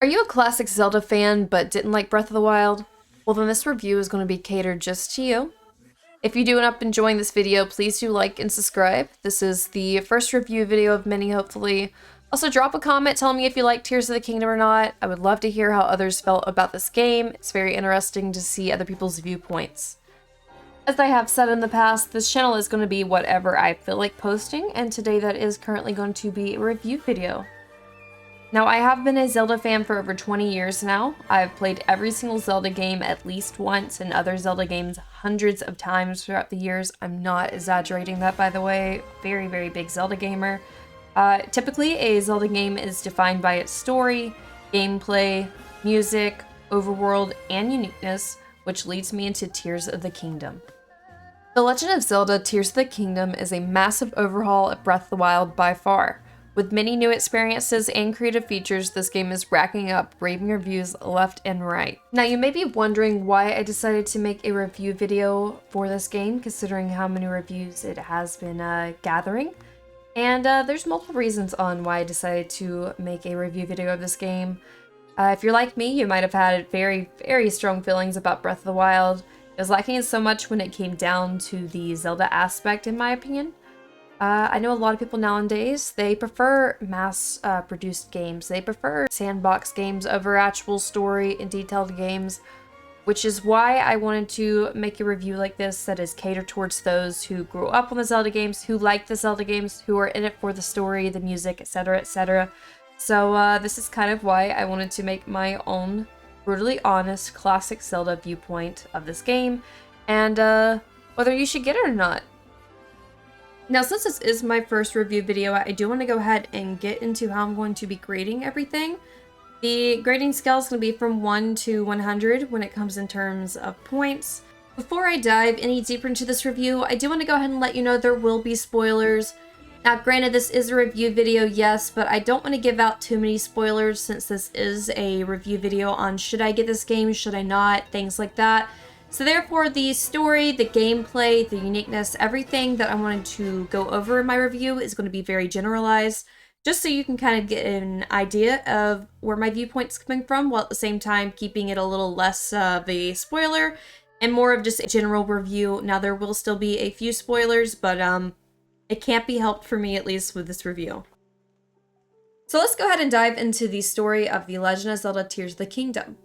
Are you a classic Zelda fan but didn't like Breath of the Wild? Well, then this review is going to be catered just to you. If you do end up enjoying this video, please do like and subscribe. This is the first review video of many, hopefully. Also, drop a comment telling me if you like Tears of the Kingdom or not. I would love to hear how others felt about this game. It's very interesting to see other people's viewpoints. As I have said in the past, this channel is going to be whatever I feel like posting, and today that is currently going to be a review video. Now, I have been a Zelda fan for over 20 years now. I've played every single Zelda game at least once, and other Zelda games hundreds of times throughout the years. I'm not exaggerating that, by the way. Very, very big Zelda gamer. Typically, a Zelda game is defined by its story, gameplay, music, overworld, and uniqueness, which leads me into Tears of the Kingdom. The Legend of Zelda Tears of the Kingdom is a massive overhaul of Breath of the Wild by far. With many new experiences and creative features, this game is racking up raving reviews left and right. Now, you may be wondering why I decided to make a review video for this game, considering how many reviews it has been gathering. And there's multiple reasons on why I decided to make a review video of this game. If you're like me, you might have had very, very strong feelings about Breath of the Wild. It was lacking so much when it came down to the Zelda aspect, in my opinion. I know a lot of people nowadays, they prefer mass-produced games. They prefer sandbox games over actual story and detailed games, which is why I wanted to make a review like this that is catered towards those who grew up on the Zelda games, who like the Zelda games, who are in it for the story, the music, etc., etc. So this is kind of why I wanted to make my own brutally honest classic Zelda viewpoint of this game, and whether you should get it or not. Now, since this is my first review video, I do want to go ahead and get into how I'm going to be grading everything. The grading scale is going to be from 1 to 100 when it comes in terms of points. Before I dive any deeper into this review, I do want to go ahead and let you know there will be spoilers. Now, granted, this is a review video, yes, but I don't want to give out too many spoilers since this is a review video on should I get this game, should I not, things like that. So therefore, the story, the gameplay, the uniqueness, everything that I wanted to go over in my review is going to be very generalized, just so you can kind of get an idea of where my viewpoint's coming from, while at the same time keeping it a little less of a spoiler and more of just a general review. Now, there will still be a few spoilers, but it can't be helped for me, at least with this review. So let's go ahead and dive into the story of The Legend of Zelda Tears of the Kingdom.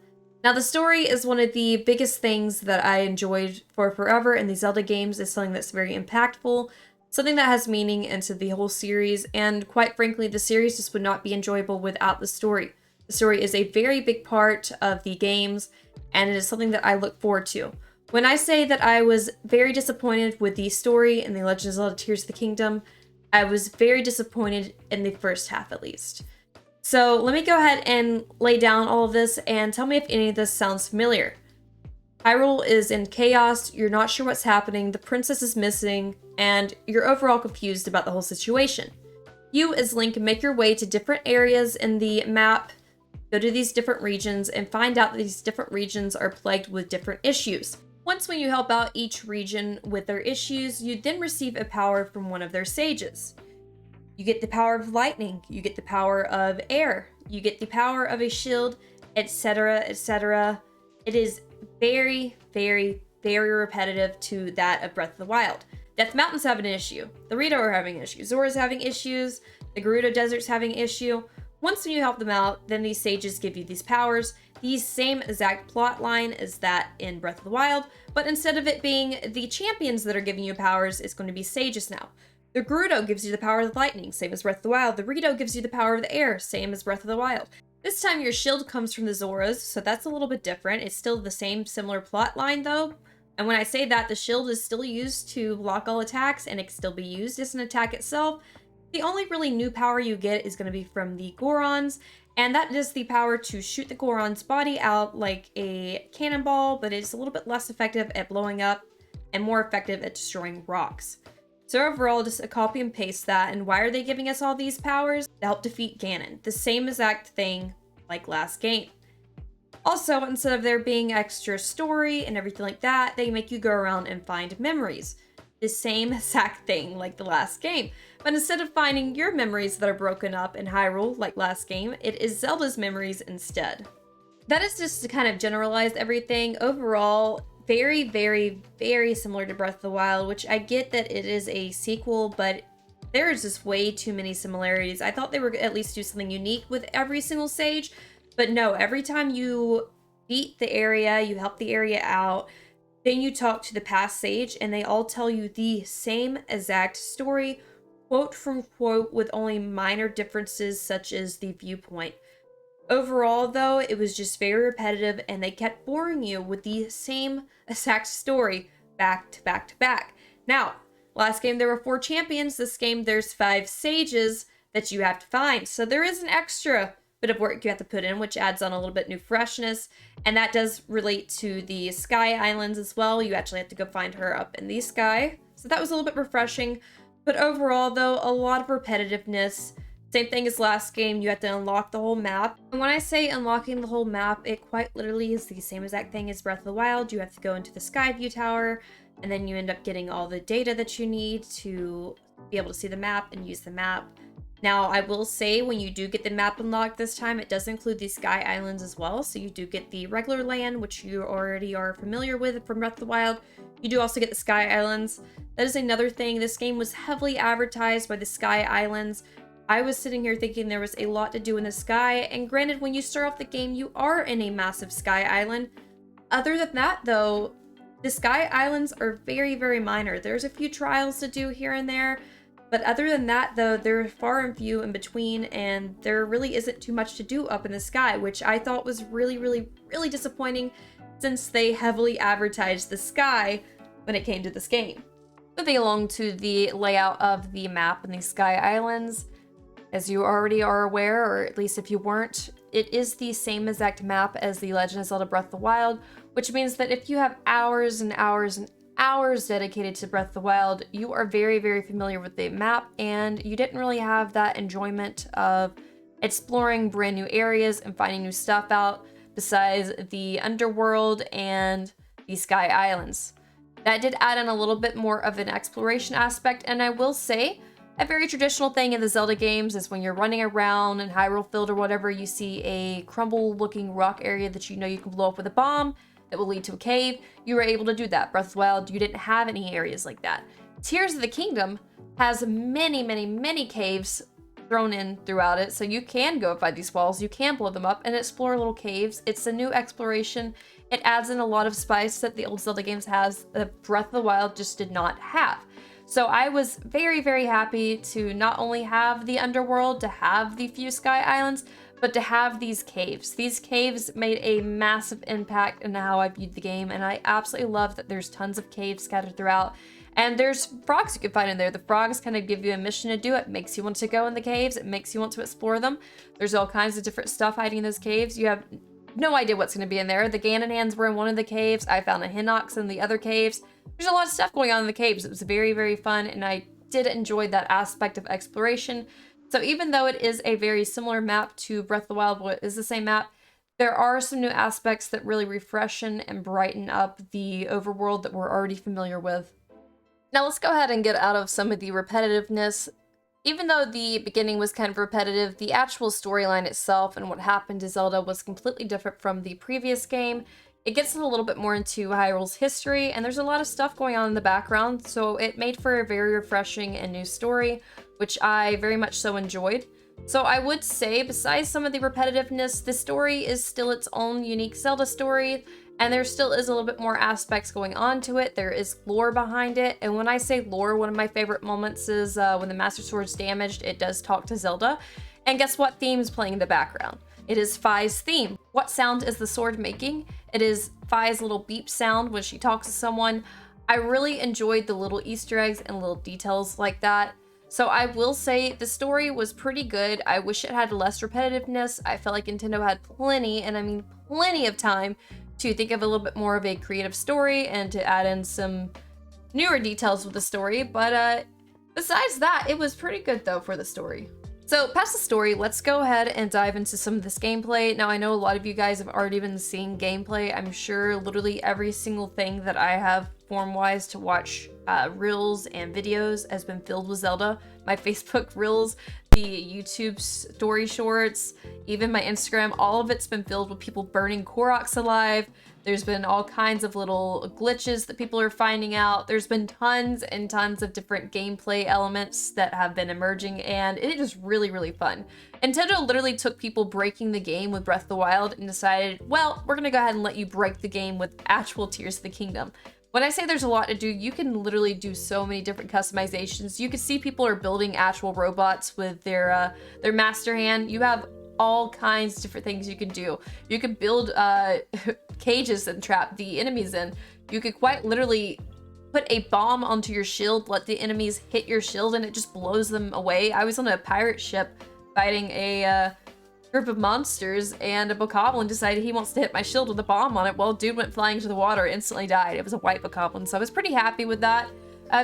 Now, the story is one of the biggest things that I enjoyed for forever in the Zelda games. It's something that's very impactful, something that has meaning into the whole series, and quite frankly, the series just would not be enjoyable without the story. The story is a very big part of the games, and it is something that I look forward to. When I say that I was very disappointed with the story in The Legend of Zelda Tears of the Kingdom, I was very disappointed in the first half at least. So let me go ahead and lay down all of this and tell me if any of this sounds familiar. HYRULE is in chaos, you're not sure what's happening, the princess is missing, and you're overall confused about the whole situation. You, as Link, make your way to different areas in the map, go to these different regions, and find out that these different regions are plagued with different issues. Once when you help out each region with their issues, you then receive a power from one of their sages. You get the power of lightning, you get the power of air, you get the power of a shield, etc., etc. It is very, very, very repetitive to that of Breath of the Wild. Death Mountain's having an issue, the Rito are having issues, Zora's having issues, the Gerudo Desert's having an issue. Once when you help them out, then these sages give you these powers, the same exact plot line as that in Breath of the Wild, but instead of it being the champions that are giving you powers, it's going to be sages now. The Gerudo gives you the power of the lightning, same as Breath of the Wild. The Rito gives you the power of the air, same as Breath of the Wild. This time your shield comes from the Zoras, so that's a little bit different. It's still the same similar plot line though. And when I say that, the shield is still used to block all attacks and it can still be used as an attack itself. The only really new power you get is going to be from the Gorons, and that is the power to shoot the Goron's body out like a cannonball, but it's a little bit less effective at blowing up and more effective at destroying rocks. So overall, just a copy and paste that. And why are they giving us all these powers? To help defeat Ganon. The same exact thing like last game. Also, instead of there being extra story and everything like that, they make you go around and find memories. The same exact thing like the last game. But instead of finding your memories that are broken up in Hyrule, like last game, it is Zelda's memories instead. That is just to kind of generalize everything. Overall, very, very, very similar to Breath of the Wild, which I get that it is a sequel, but there is just way too many similarities. I thought they were at least do something unique with every single stage, but no, every time you beat the area, you help the area out, then you talk to the past sage, and they all tell you the same exact story, quote from quote, with only minor differences such as the viewpoint. Overall, though, it was just very repetitive, and they kept boring you with the same exact story back to back to back. Now, last game there were 4 champions. This game there's 5 sages that you have to find. So there is an extra bit of work you have to put in, which adds on a little bit new freshness. And that does relate to the Sky Islands as well. You actually have to go find her up in the sky. So that was a little bit refreshing. But overall, though, a lot of repetitiveness. Same thing as last game, you have to unlock the whole map. And when I say unlocking the whole map, it quite literally is the same exact thing as Breath of the Wild. You have to go into the Skyview Tower, and then you end up getting all the data that you need to be able to see the map and use the map. Now, I will say when you do get the map unlocked this time, it does include the Sky Islands as well. So you do get the regular land, which you already are familiar with from Breath of the Wild. You do also get the Sky Islands. That is another thing. This game was heavily advertised by the Sky Islands. I was sitting here thinking there was a lot to do in the sky, and granted, when you start off the game, you are in a massive sky island. Other than that, though, the Sky Islands are very, very minor. There's a few trials to do here and there, but other than that, though, they're far and few in between, and there really isn't too much to do up in the sky, which I thought was really, really, really disappointing since they heavily advertised the sky when it came to this game. Moving along to the layout of the map in the Sky Islands. As you already are aware, or at least if you weren't, it is the same exact map as The Legend of Zelda Breath of the Wild, which means that if you have hours and hours and hours dedicated to Breath of the Wild, you are very, very familiar with the map, and you didn't really have that enjoyment of exploring brand new areas and finding new stuff out besides the underworld and the Sky Islands. That did add in a little bit more of an exploration aspect, and I will say, a very traditional thing in the Zelda games is when you're running around in Hyrule Field or whatever, you see a crumble-looking rock area that you know you can blow up with a bomb that will lead to a cave. You were able to do that. Breath of the Wild, you didn't have any areas like that. Tears of the Kingdom has many, many, many caves thrown in throughout it, so you can go find these walls, you can blow them up and explore little caves. It's a new exploration. It adds in a lot of spice that the old Zelda games has that Breath of the Wild just did not have. So I was very, very happy to not only have the underworld, to have the few Sky Islands, but to have these caves. These caves made a massive impact in how I viewed the game, and I absolutely love that there's tons of caves scattered throughout. And there's frogs you can find in there. The frogs kind of give you a mission to do. It makes you want to go in the caves. It makes you want to explore them. There's all kinds of different stuff hiding in those caves. You have no idea what's going to be in there. The Ganonans were in one of the caves. I found a Hinox in the other caves. There's a lot of stuff going on in the caves. It was very, very fun, and I did enjoy that aspect of exploration. So even though it is a very similar map to Breath of the Wild, what is the same map, there are some new aspects that really refreshen and brighten up the overworld that we're already familiar with. Now let's go ahead and get out of some of the repetitiveness. Even though the beginning was kind of repetitive, the actual storyline itself and what happened to Zelda was completely different from the previous game. It gets a little bit more into Hyrule's history, and there's a lot of stuff going on in the background, so it made for a very refreshing and new story, which I very much so enjoyed. So I would say, besides some of the repetitiveness, the story is still its own unique Zelda story, and there still is a little bit more aspects going on to it. There is lore behind it, and when I say lore, one of my favorite moments is when the Master Sword's damaged, it does talk to Zelda. And guess what theme is playing in the background? It is Fi's theme. What sound is the sword making? It is Fi's little beep sound when she talks to someone. I really enjoyed the little Easter eggs and little details like that. So I will say the story was pretty good. I wish it had less repetitiveness. I felt like Nintendo had plenty, and I mean plenty of time to think of a little bit more of a creative story and to add in some newer details with the story. But besides that, it was pretty good though for the story. So past the story, let's go ahead and dive into some of this gameplay. Now I know a lot of you guys have already been seeing gameplay. I'm sure literally every single thing that I have platform-wise to watch reels and videos has been filled with Zelda. My Facebook reels, the YouTube story shorts, even my Instagram, all of it's been filled with people burning Koroks alive. There's been all kinds of little glitches that people are finding out. There's been tons and tons of different gameplay elements that have been emerging, and it is really, really fun. Nintendo literally took people breaking the game with Breath of the Wild and decided, well, we're gonna go ahead and let you break the game with actual Tears of the Kingdom. When I say there's a lot to do, you can literally do so many different customizations. You can see people are building actual robots with their master hand. You have all kinds of different things you can do. You can build cages and trap the enemies in. You could quite literally put a bomb onto your shield, let the enemies hit your shield, and it just blows them away. I was on a pirate ship fighting a group of monsters, and a bokoblin decided he wants to hit my shield with a bomb on it. Well, dude went flying to the water, instantly died. It was a white bokoblin, so I was pretty happy with that.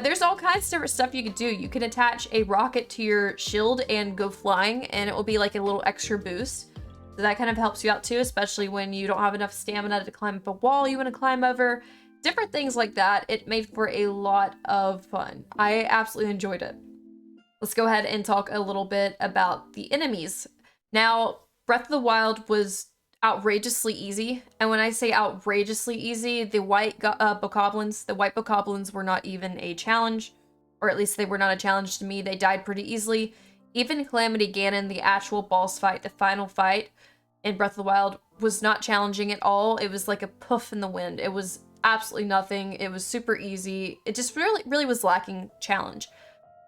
There's all kinds of different stuff you could do. You can attach a rocket to your shield and go flying, and it will be like a little extra boost. So that kind of helps you out too, especially when you don't have enough stamina to climb up a wall you want to climb over. Different things like that. It made for a lot of fun. I absolutely enjoyed it. Let's go ahead and talk a little bit about the enemies. Now, Breath of the Wild was outrageously easy, and when I say outrageously easy, the white bokoblins were not even a challenge, or at least they were not a challenge to me. They died pretty easily. Even Calamity Ganon, the actual boss fight, the final fight in Breath of the Wild, was not challenging at all. It was like a puff in the wind. It was absolutely nothing. It was super easy. It just really was lacking challenge.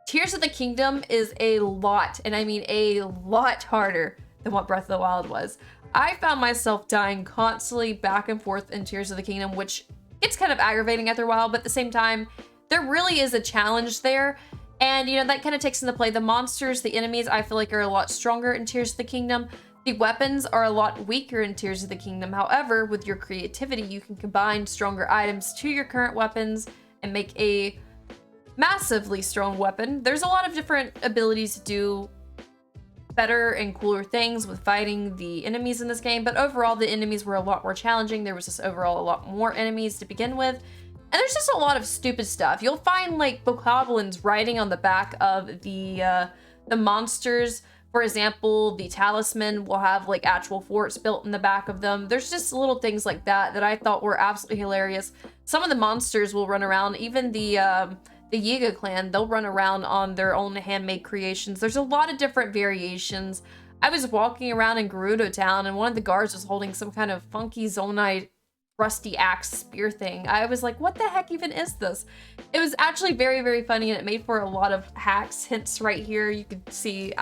Tears of the Kingdom is a lot, and I mean a lot harder than what Breath of the Wild was. I found myself dying constantly back and forth in Tears of the Kingdom, which gets kind of aggravating after a while, but at the same time, there really is a challenge there. And, you know, that kind of takes into play the monsters, the enemies, I feel like are a lot stronger in Tears of the Kingdom. The weapons are a lot weaker in Tears of the Kingdom. However, with your creativity, you can combine stronger items to your current weapons and make a massively strong weapon. There's a lot of different abilities to do better and cooler things with fighting the enemies in this game, but overall the enemies were a lot more challenging. There was just overall a lot more enemies to begin with, and there's just a lot of stupid stuff. You'll find like bokoblins riding on the back of the monsters. For example, the talisman will have like actual forts built in the back of them. There's just little things like that that I thought were absolutely hilarious. Some of the monsters will run around, even the Yiga clan, they'll run around on their own handmade creations. There's a lot of different variations. I was walking around in Gerudo Town, and one of the guards was holding some kind of funky Zonite rusty axe spear thing. I was like, what the heck even is this? It was actually very funny, and it made for a lot of hacks. Hints right here. You could see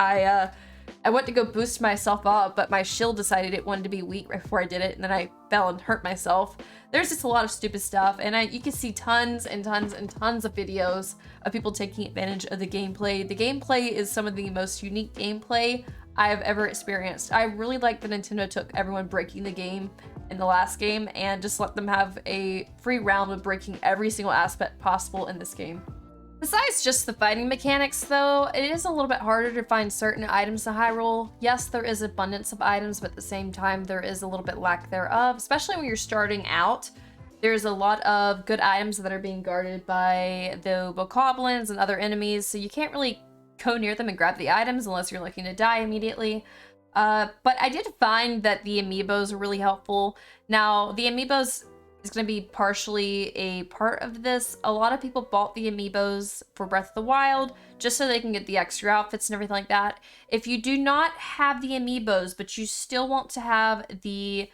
I went to go boost myself up, but my shield decided it wanted to be weak right before I did it, and then I fell and hurt myself. There's just a lot of stupid stuff, and you can see tons and tons and tons of videos of people taking advantage of the gameplay. The gameplay is some of the most unique gameplay I have ever experienced. I really like that Nintendo took everyone breaking the game in the last game and just let them have a free round with breaking every single aspect possible in this game. Besides just the fighting mechanics though, it is a little bit harder to find certain items in HYRULE. Yes, there is abundance of items, but at the same time, there is a little bit lack thereof, especially when you're starting out. There's a lot of good items that are being guarded by the bokoblins and other enemies, so you can't really go near them and grab the items unless you're looking to die immediately. But I did find that the amiibos are really helpful. Now, the amiibos is going to be partially a part of this. A lot of people bought the amiibos for Breath of the Wild just so they can get the extra outfits and everything like that. If you do not have the amiibos, but you still want to have the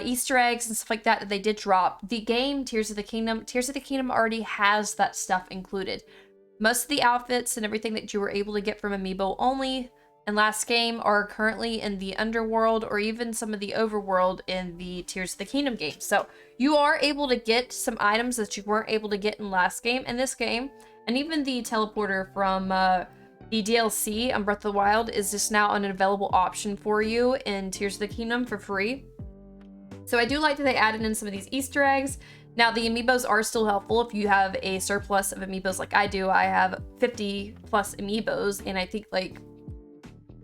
Easter eggs and stuff like that they did drop, the game Tears of the Kingdom already has that stuff included. Most of the outfits and everything that you were able to get from amiibo only in last game are currently in the underworld or even some of the overworld in the Tears of the Kingdom game. So you are able to get some items that you weren't able to get in last game in this game. And even the teleporter from the DLC on Breath of the Wild is just now an available option for you in Tears of the Kingdom for free. So I do like that they added in some of these Easter eggs. Now, the amiibos are still helpful if you have a surplus of amiibos like I do. I have 50 plus amiibos, and I think like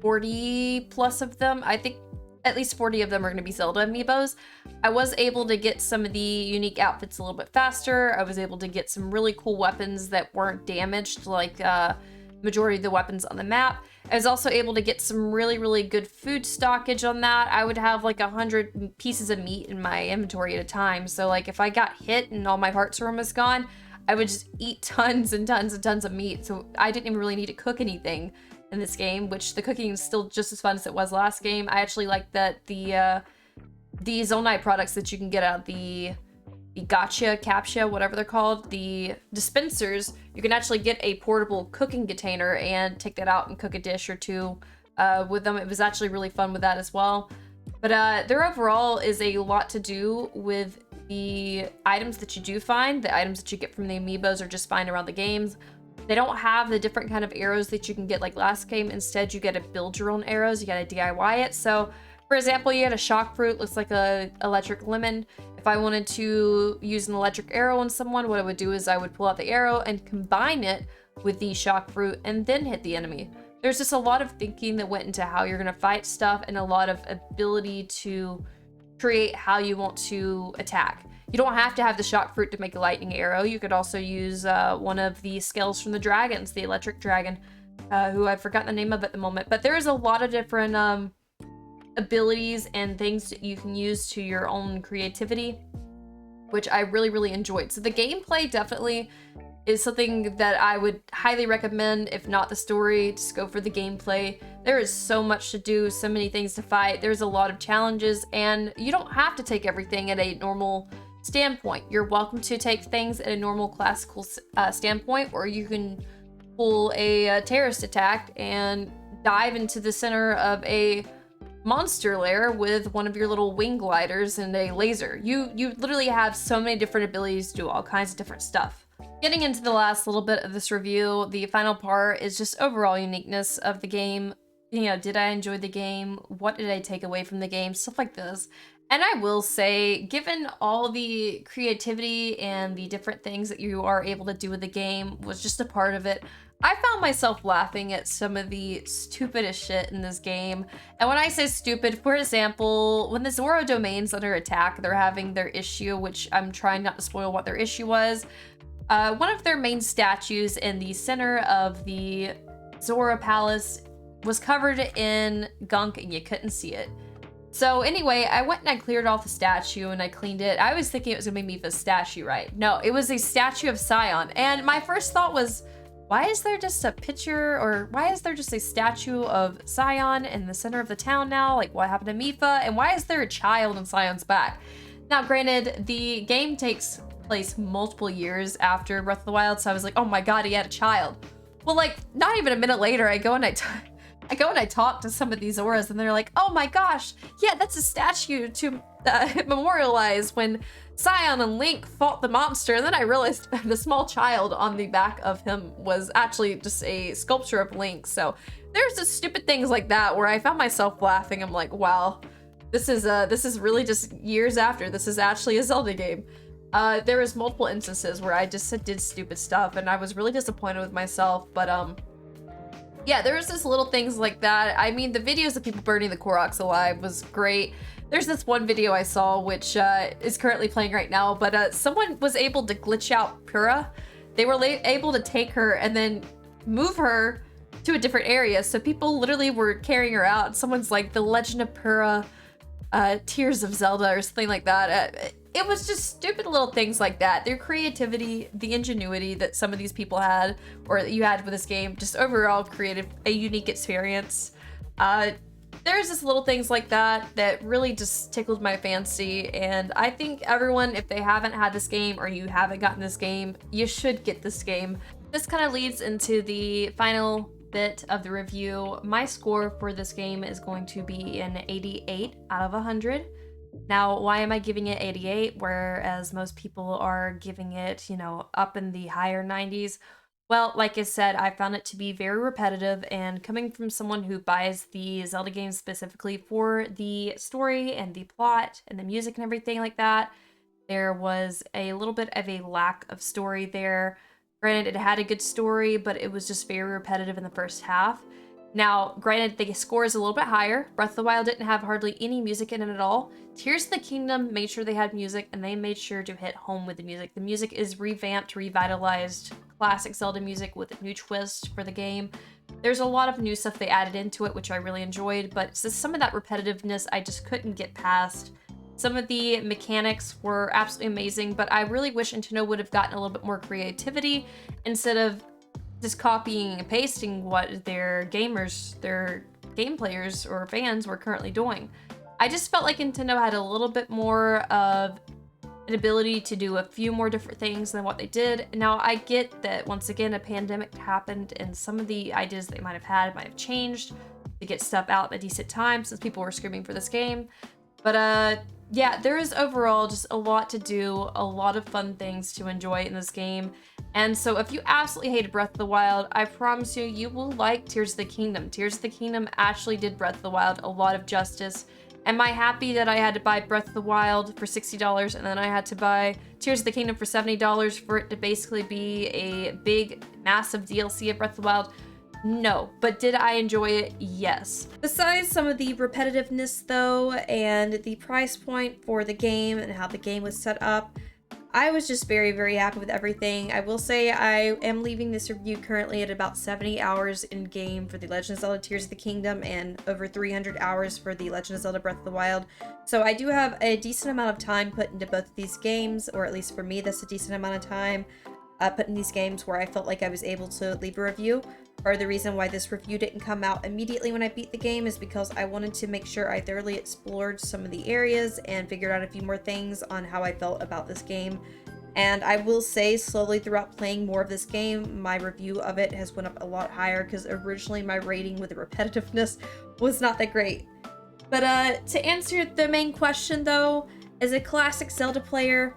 40 plus of them. I think at least 40 of them are going to be Zelda amiibos. I was able to get some of the unique outfits a little bit faster. I was able to get some really cool weapons that weren't damaged, like majority of the weapons on the map. I was also able to get some really good food stockage on that. I would have like 100 pieces of meat in my inventory at a time. So like if I got hit and all my parts were almost gone, I would just eat tons and tons and tons of meat. So I didn't even really need to cook anything in this game, which the cooking is still just as fun as it was last game. I actually like that the Zonai products that you can get out of the captcha, whatever they're called, the dispensers, you can actually get a portable cooking container and take that out and cook a dish or two with them. It was actually really fun with that as well. But there overall is a lot to do with the items that you do find. The items that you get from the amiibos are just fine around the games. They don't have the different kind of arrows that you can get like last game. Instead, you get to build your own arrows. You gotta DIY it. So, for example, you had a shock fruit, looks like a electric lemon. If I wanted to use an electric arrow on someone, what I would do is I would pull out the arrow and combine it with the shock fruit and then hit the enemy. There's just a lot of thinking that went into how you're gonna fight stuff and a lot of ability to create how you want to attack. You don't have to have the shock fruit to make a lightning arrow. You could also use one of the scales from the dragons, the electric dragon, who I've forgotten the name of at the moment. But there is a lot of different abilities and things that you can use to your own creativity, which I really enjoyed. So the gameplay definitely is something that I would highly recommend. If not the story, just go for the gameplay. There is so much to do, so many things to fight. There's a lot of challenges, and you don't have to take everything at a normal standpoint. You're welcome to take things at a normal classical standpoint, or you can pull a terrorist attack and dive into the center of a monster lair with one of your little wing gliders and a laser. You literally have so many different abilities to do all kinds of different stuff. Getting into the last little bit of this review, the final part is just overall uniqueness of the game. You know, did I enjoy the game? What did I take away from the game? Stuff like this. And I will say, given all the creativity and the different things that you are able to do with the game was just a part of it, I found myself laughing at some of the stupidest shit in this game. And when I say stupid, for example, when the ZORA domain's under attack, they're having their issue, which I'm trying not to spoil what their issue was. One of their main statues in the center of the ZORA Palace was covered in gunk and you couldn't see it. So anyway, I went and I cleared off the statue and I cleaned it. I was thinking it was gonna make me the statue right. No, it was a statue of SIDON. And my first thought was, why is there just a picture, or why is there just a statue of SIDON in the center of the town now? Like, what happened to Mipha? And why is there a child in SIDON's back? Now, granted, the game takes place multiple years after Breath of the Wild, so I was like, oh my god, he had a child. Well, like, not even a minute later, I go and I talk to some of these Zoras and they're like, oh my gosh, yeah, that's a statue to memorialize when Scion and Link fought the monster. And then I realized the small child on the back of him was actually just a sculpture of Link. So there's just stupid things like that where I found myself laughing. I'm like, wow, this is really just years after. This is actually a Zelda game. There was multiple instances where I just did stupid stuff and I was really disappointed with myself, but yeah, there was just little things like that. I mean, the videos of people burning the Koroks alive was great. There's this one video I saw, which is currently playing right now, but someone was able to glitch out Pura. They were able to take her and then move her to a different area. So people literally were carrying her out. Someone's like, The Legend of Pura, Tears of Zelda, or something like that. It was just stupid little things like that. Their creativity, the ingenuity that some of these people had, or that you had with this game, just overall created a unique experience. There's just little things like that that really just tickled my fancy, and I think everyone, if they haven't had this game or you haven't gotten this game, you should get this game. This kind of leads into the final bit of the review. My score for this game is going to be an 88 out of 100. Now, why am I giving it 88, whereas most people are giving it, you know, up in the higher 90s? Well, like I said, I found it to be very repetitive, and coming from someone who buys the Zelda games specifically for the story and the plot and the music and everything like that, there was a little bit of a lack of story there. Granted, it had a good story, but it was just very repetitive in the first half. Now, granted, the score is a little bit higher. Breath of the Wild didn't have hardly any music in it at all. Tears of the Kingdom made sure they had music, and they made sure to hit home with the music. The music is revamped, revitalized, classic Zelda music with a new twist for the game. There's a lot of new stuff they added into it, which I really enjoyed, but some of that repetitiveness I just couldn't get past. Some of the mechanics were absolutely amazing, but I really wish Nintendo would have gotten a little bit more creativity instead of just copying and pasting what their game players or fans were currently doing. I just felt like Nintendo had a little bit more of an ability to do a few more different things than what they did. Now, I get that, once again, a pandemic happened and some of the ideas they might have had might have changed to get stuff out at a decent time since people were screaming for this game. But yeah, there is overall just a lot to do, a lot of fun things to enjoy in this game. And so if you absolutely hated Breath of the Wild, I promise you, you will like Tears of the Kingdom. Tears of the Kingdom actually did Breath of the Wild a lot of justice. Am I happy that I had to buy Breath of the Wild for $60 and then I had to buy Tears of the Kingdom for $70 for it to basically be a big, massive DLC of Breath of the Wild? No, but did I enjoy it? Yes. Besides some of the repetitiveness though, and the price point for the game and how the game was set up, I was just very, very happy with everything. I will say I am leaving this review currently at about 70 hours in game for The Legend of Zelda Tears of the Kingdom and over 300 hours for The Legend of Zelda Breath of the Wild. So I do have a decent amount of time put into both of these games, or at least for me, that's a decent amount of time put in these games where I felt like I was able to leave a review. Or the reason why this review didn't come out immediately when I beat the game is because I wanted to make sure I thoroughly explored some of the areas and figured out a few more things on how I felt about this game. And I will say, slowly throughout playing more of this game, my review of it has went up a lot higher because originally my rating with the repetitiveness was not that great. But to answer the main question though, as a classic Zelda player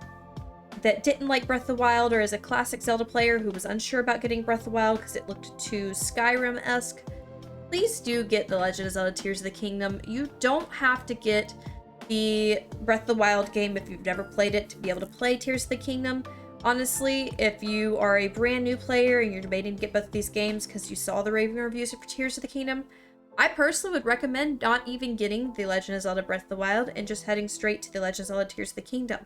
that didn't like Breath of the Wild, or as a classic Zelda player who was unsure about getting Breath of the Wild because it looked too Skyrim-esque, please do get The Legend of Zelda Tears of the Kingdom. You don't have to get the Breath of the Wild game if you've never played it to be able to play Tears of the Kingdom. Honestly, if you are a brand new player and you're debating to get both of these games because you saw the raving reviews for Tears of the Kingdom, I personally would recommend not even getting The Legend of Zelda Breath of the Wild and just heading straight to The Legend of Zelda Tears of the Kingdom.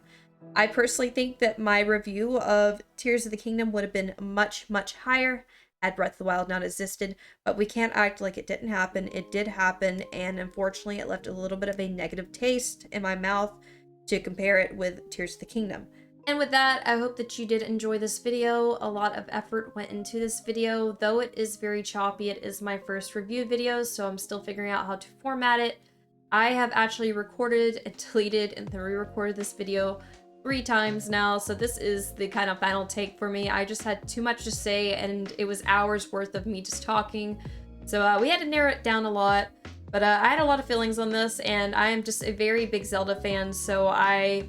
I personally think that my review of Tears of the Kingdom would have been much, much higher had Breath of the Wild not existed, but we can't act like it didn't happen. It did happen, and unfortunately it left a little bit of a negative taste in my mouth to compare it with Tears of the Kingdom. And with that, I hope that you did enjoy this video. A lot of effort went into this video, though it is very choppy. It is my first review video, so I'm still figuring out how to format it. I have actually recorded and deleted and then re-recorded this video 3 times now, so this is the kind of final take for me. I just had too much to say and it was hours worth of me just talking, so we had to narrow it down a lot. But I had a lot of feelings on this, and I am just a very big Zelda fan, so I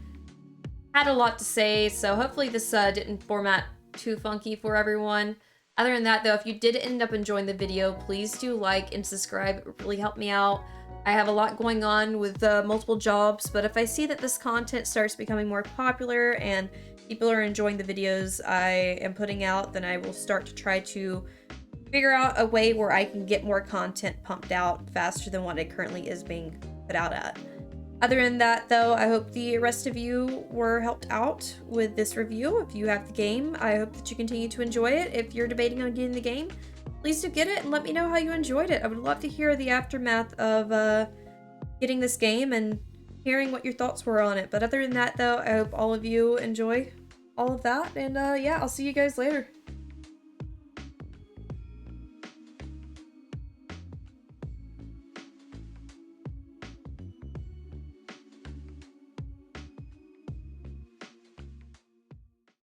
had a lot to say. So hopefully this didn't format too funky for everyone. Other than that though, if you did end up enjoying the video, please do like and subscribe. It would really help me out. I have a lot going on with multiple jobs, but if I see that this content starts becoming more popular and people are enjoying the videos I am putting out, then I will start to try to figure out a way where I can get more content pumped out faster than what it currently is being put out at. Other than that though, I hope the rest of you were helped out with this review. If you have the game, I hope that you continue to enjoy it. If you're debating on getting the game, please do get it and let me know how you enjoyed it. I would love to hear the aftermath of getting this game and hearing what your thoughts were on it. But other than that though, I hope all of you enjoy all of that, and yeah, I'll see you guys later.